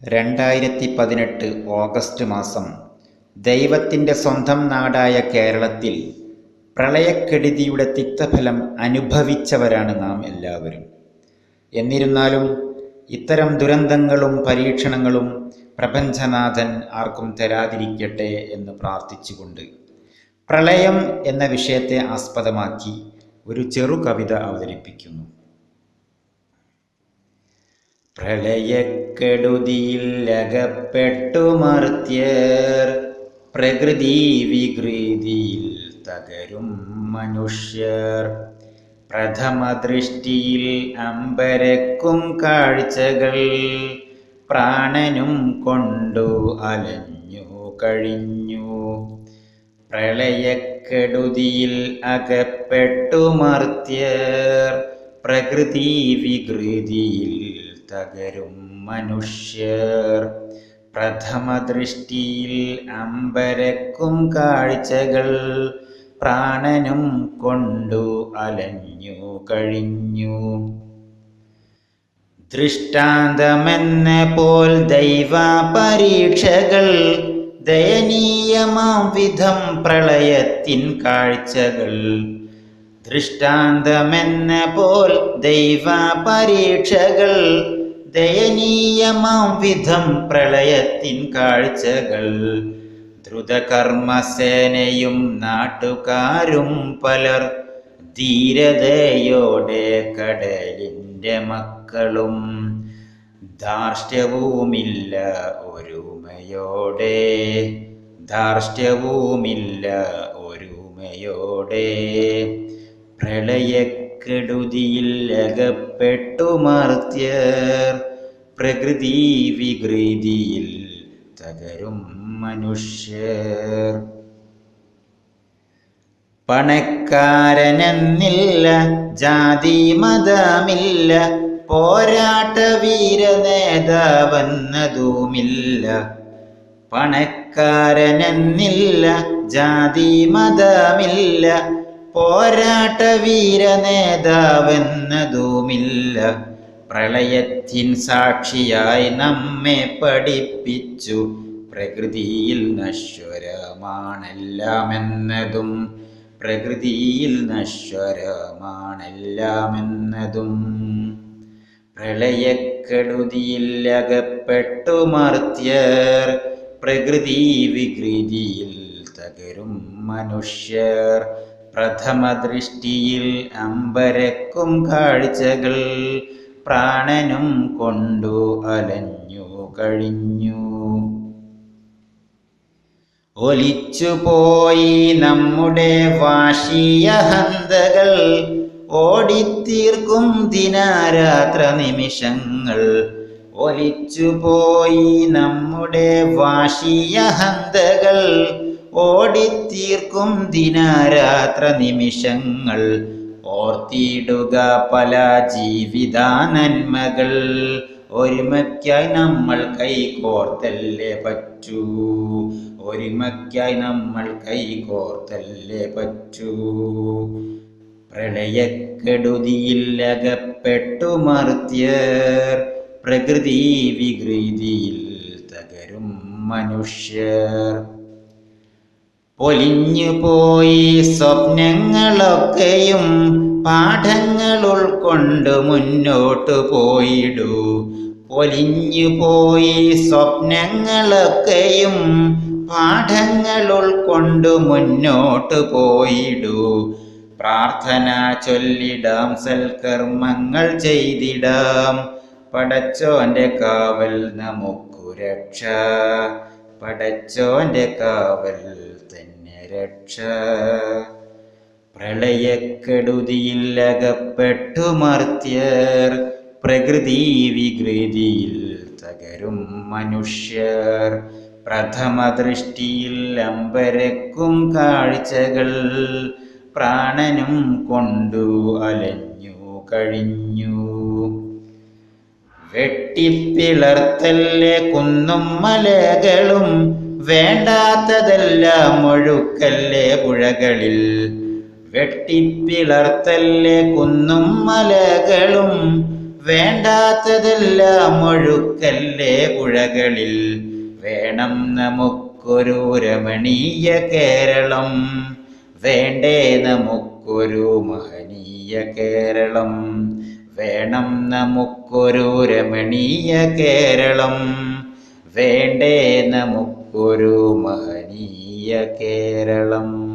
2018 August മാസം ദൈവത്തിൻ്റെ സ്വന്തം നാടായ കേരളത്തിൽ പ്രളയക്കെടുതിയുടെ തിക്തഫലം അനുഭവിച്ചവരാണ് നാം എല്ലാവരും. എന്നിരുന്നാലും ഇത്തരം ദുരന്തങ്ങളും പരീക്ഷണങ്ങളും പ്രപഞ്ചനാഥൻ ആർക്കും തരാതിരിക്കട്ടെ എന്ന് പ്രാർത്ഥിച്ചുകൊണ്ട് പ്രളയം എന്ന വിഷയത്തെ ആസ്പദമാക്കി ഒരു ചെറു കവിത അവതരിപ്പിക്കുന്നു. പ്രളയക്കെടുതിയിൽ അകപ്പെട്ടു മർത്യർ, പ്രകൃതി വികൃതിയിൽ തകരും മനുഷ്യർ. പ്രഥമ ദൃഷ്ടിയിൽ അമ്പരക്കും കാഴ്ചകൾ, പ്രാണനും കൊണ്ടു അലഞ്ഞു കഴിഞ്ഞു. പ്രളയക്കെടുതിയിൽ അകപ്പെട്ടു മർത്യർ, പ്രകൃതി വികൃതിയിൽ തകരും മനുഷ്യർ. പ്രഥമ ദൃഷ്ടിയിൽ അമ്പരക്കും കാഴ്ചകൾ, പ്രാണനും കൊണ്ടു അലഞ്ഞു കഴിഞ്ഞു. ദൃഷ്ടാന്തമെന്ന പോൽ ദൈവ പരീക്ഷകൾ, ദയനീയമാം വിധം പ്രളയത്തിൻ കാഴ്ചകൾ. ദൃഷ്ടാന്തമെന്ന പോൽ ദൈവ പരീക്ഷകൾ, ദയനീയമാം വിധം പ്രളയത്തിൻ കാഴ്ചകൾ. ദ്രുതകർമ്മസേനയും നാട്ടുകാരും പലർ, ധീരതയോടെ കടലിൻ്റെ മക്കളും. ധാർഷ്ട്യവുമില്ല ഒരുമയോടെ, ധാർഷ്ട്യവുമില്ല ഒരുമയോടെ. പ്രളയക്കെടുതിയിൽ അകപ്പെട്ടു മർത്യർ, പ്രകൃതി വികൃതിയിൽ തകരും മനുഷ്യർ. പണക്കാരനെന്നില്ല, ജാതി മതമില്ല, പോരാട്ട വീര നേതാവെന്നതുമില്ല. പണക്കാരനെന്നില്ല, ജാതി മതമില്ല, പോരാട്ട വീര നേതാവെന്നതുമില്ല. പ്രളയത്തിൻ സാക്ഷിയായി നമ്മെ പഠിപ്പിച്ചു, പ്രകൃതിയിൽ നശ്വരമാണെല്ലാമെന്നതും, പ്രകൃതിയിൽ നശ്വരമാണെല്ലാമെന്നതും. പ്രളയക്കെടുതിയിൽ അകപ്പെട്ടു മർത്യർ, പ്രകൃതി വികൃതിയിൽ തകരും മനുഷ്യർ. പ്രഥമ ദൃഷ്ടിയിൽ അമ്പരക്കും കാഴ്ചകൾ, പ്രാണനും കൊണ്ടു അലഞ്ഞു കഴിഞ്ഞു. ഒലിച്ചുപോയി നമ്മുടെ വാശിയ ഹന്തകൾ, ഓടിത്തീർക്കും ദിനരാത്ര നിമിഷങ്ങൾ. ഒലിച്ചുപോയി നമ്മുടെ വാശിയ ഹന്തകൾ, ഓടിത്തീർക്കും ദിനരാത്ര നിമിഷങ്ങൾ. ഓർത്തിടുക പല ജീവിത നന്മകൾ, ഒരുമയ്ക്കായി നമ്മൾ കൈകോർത്തല്ലേ പറ്റൂ, ഒരുമയ്ക്കായി നമ്മൾ കൈകോർത്തല്ലേ പറ്റൂ. പ്രളയക്കെടുതിയിൽ അകപ്പെട്ടു മർത്യർ, പ്രകൃതി വികൃതിയിൽ തകരും മനുഷ്യർ. പൊലിഞ്ഞു പോയി സ്വപ്നങ്ങളൊക്കെയും, പാഠങ്ങൾ ഉൾക്കൊണ്ട് മുന്നോട്ടു പോയിടൂ. പൊലിഞ്ഞു പോയി സ്വപ്നങ്ങളൊക്കെയും, പാഠങ്ങൾ ഉൾക്കൊണ്ട് മുന്നോട്ടു പോയിടൂ. പ്രാർത്ഥന ചൊല്ലിടാം, സൽക്കർമ്മങ്ങൾ ചെയ്തിടാം. പടച്ചോന്റെ കാവൽ നമുക്കു രക്ഷ, പടച്ചോന്റെ കാവൽ തന്നെ രക്ഷ. പ്രളയക്കെടുതിയിൽ അകപ്പെട്ടു മർത്യർ, പ്രകൃതി വികൃതിയിൽ തകരും മനുഷ്യർ. പ്രഥമ ദൃഷ്ടിയിൽ അമ്പരക്കും കാഴ്ചകൾ, പ്രാണനും കൊണ്ടു അലഞ്ഞു കഴിഞ്ഞു. വെട്ടിപ്പിളർത്തല്ലേ കുന്നും മലകളും, വേണ്ടാത്തതെല്ലാം ഒഴുക്കല്ലേ പുഴകളിൽ. വെട്ടിപ്പിളർത്തല്ലേ കുന്നും മലകളും, വേണ്ടാത്തതെല്ലാം ഒഴുക്കല്ലേ പുഴകളിൽ. വേണം നമുക്കൊരു രമണീയ കേരളം, വേണ്ടേ നമുക്കൊരു മഹനീയ കേരളം. വേണം നമുക്കൊരു രമണീയ കേരളം, വേണ്ടേ നമുക്കൊരു മഹനീയ കേരളം.